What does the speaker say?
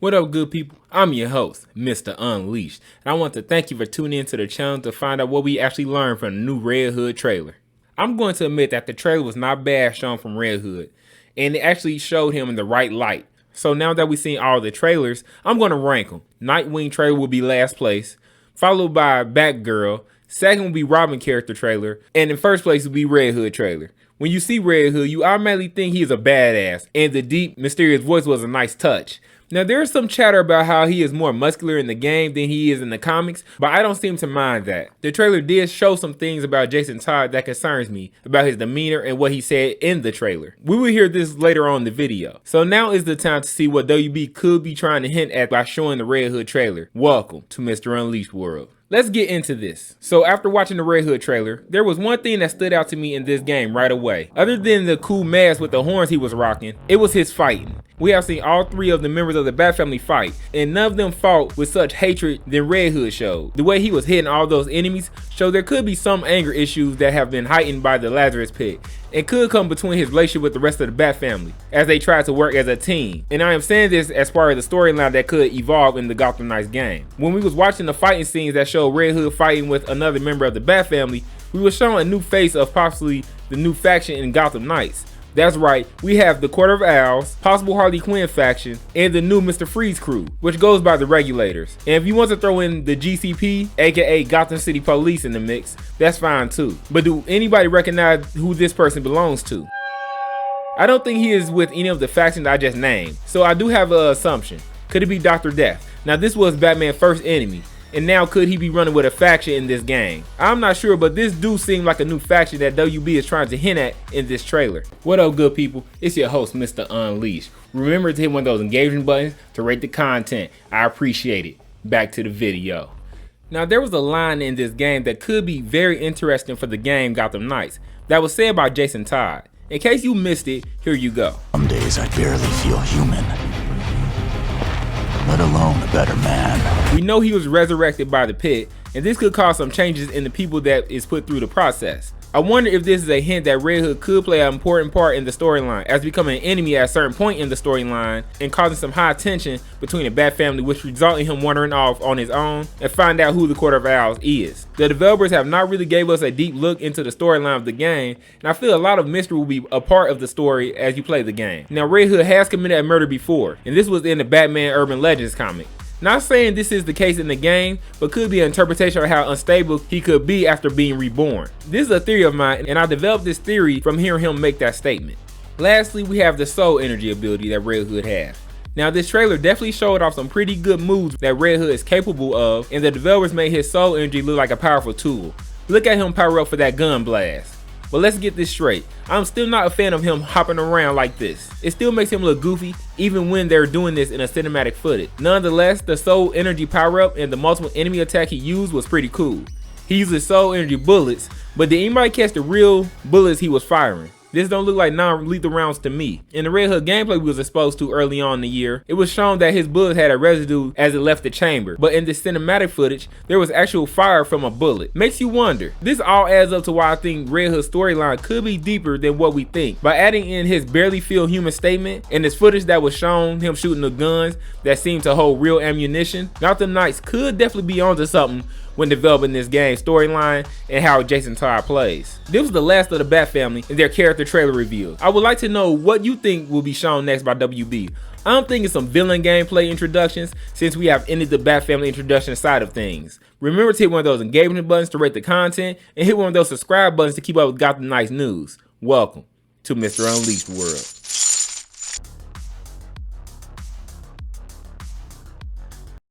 What up, good people? I'm your host, Mr. Unleashed, and I want to thank you for tuning into the channel to find out what we actually learned from the new Red Hood trailer. I'm going to admit that the trailer was not bad shown from Red Hood, and it actually showed him in the right light. So now that we've seen all the trailers, I'm going to rank them. Nightwing trailer will be last place, followed by Batgirl, second will be Robin character trailer, and in first place will be Red Hood trailer. When you see Red Hood, you automatically think he is a badass, and the deep, mysterious voice was a nice touch. Now, there's some chatter about how he is more muscular in the game than he is in the comics, but I don't seem to mind that. The trailer did show some things about Jason Todd that concerns me, about his demeanor and what he said in the trailer. We will hear this later on in the video. So now is the time to see what WB could be trying to hint at by showing the Red Hood trailer. Welcome to Mr. Unleashed World. Let's get into this. So after watching the Red Hood trailer, there was one thing that stood out to me in this game right away. Other than the cool mask with the horns he was rocking, it was his fighting. We have seen all three of the members of the Bat family fight, and none of them fought with such hatred than Red Hood showed. The way he was hitting all those enemies showed there could be some anger issues that have been heightened by the Lazarus Pit, and could come between his relationship with the rest of the Bat family as they try to work as a team. And I am saying this as part of the storyline that could evolve in the Gotham Knight game. When we was watching the fighting scenes that showed Red Hood fighting with another member of the Bat family, we were shown a new face of possibly the new faction in Gotham Knights. That's right, we have the Court of Owls, possible Harley Quinn faction, and the new Mr. Freeze crew, which goes by the Regulators. And if you want to throw in the GCP, aka Gotham City Police, in the mix, that's fine too. But do anybody recognize who this person belongs to? I don't think he is with any of the factions I just named, so I do have an assumption. Could it be Dr. Death? Now this was Batman's first enemy, and now could he be running with a faction in this game? I'm not sure, but this do seem like a new faction that WB is trying to hint at in this trailer. What up, good people? It's your host, Mr. Unleashed. Remember to hit one of those engagement buttons to rate the content. I appreciate it. Back to the video. Now, there was a line in this game that could be very interesting for the game Gotham Knights that was said by Jason Todd. In case you missed it, here you go. Some days I barely feel human, let alone a better man. We know he was resurrected by the pit, and this could cause some changes in the people that is put through the process. I wonder if this is a hint that Red Hood could play an important part in the storyline as becoming an enemy at a certain point in the storyline and causing some high tension between the Bat family, which result in him wandering off on his own and find out who the Court of Owls is. The developers have not really gave us a deep look into the storyline of the game, and I feel a lot of mystery will be a part of the story as you play the game. Now, Red Hood has committed a murder before, and this was in the Batman Urban Legends comic. Not saying this is the case in the game, but could be an interpretation of how unstable he could be after being reborn. This is a theory of mine, and I developed this theory from hearing him make that statement. Lastly, we have the soul energy ability that Red Hood has. Now, this trailer definitely showed off some pretty good moves that Red Hood is capable of, and the developers made his soul energy look like a powerful tool. Look at him power up for that gun blast. But let's get this straight, I'm still not a fan of him hopping around like this. It still makes him look goofy, even when they're doing this in a cinematic footage. Nonetheless, the soul energy power up and the multiple enemy attack he used was pretty cool. He uses soul energy bullets, but did anybody catch the real bullets he was firing? This don't look like non-lethal rounds to me. In the Red Hood gameplay we was exposed to early on in the year, it was shown that his bullets had a residue as it left the chamber. But in the cinematic footage, there was actual fire from a bullet. Makes you wonder. This all adds up to why I think Red Hood's storyline could be deeper than what we think. By adding in his barely feel human statement and this footage that was shown him shooting the guns that seemed to hold real ammunition, Gotham Knights could definitely be onto something when developing this game's storyline and how Jason Todd plays. This was the last of the Bat family and their character trailer review. I would like to know what you think will be shown next by WB. I'm thinking some villain gameplay introductions since we have ended the Bat family introduction side of things. Remember to hit one of those engagement buttons to rate the content and hit one of those subscribe buttons to keep up with Gotham Knights news. Welcome to Mr. Unleashed World.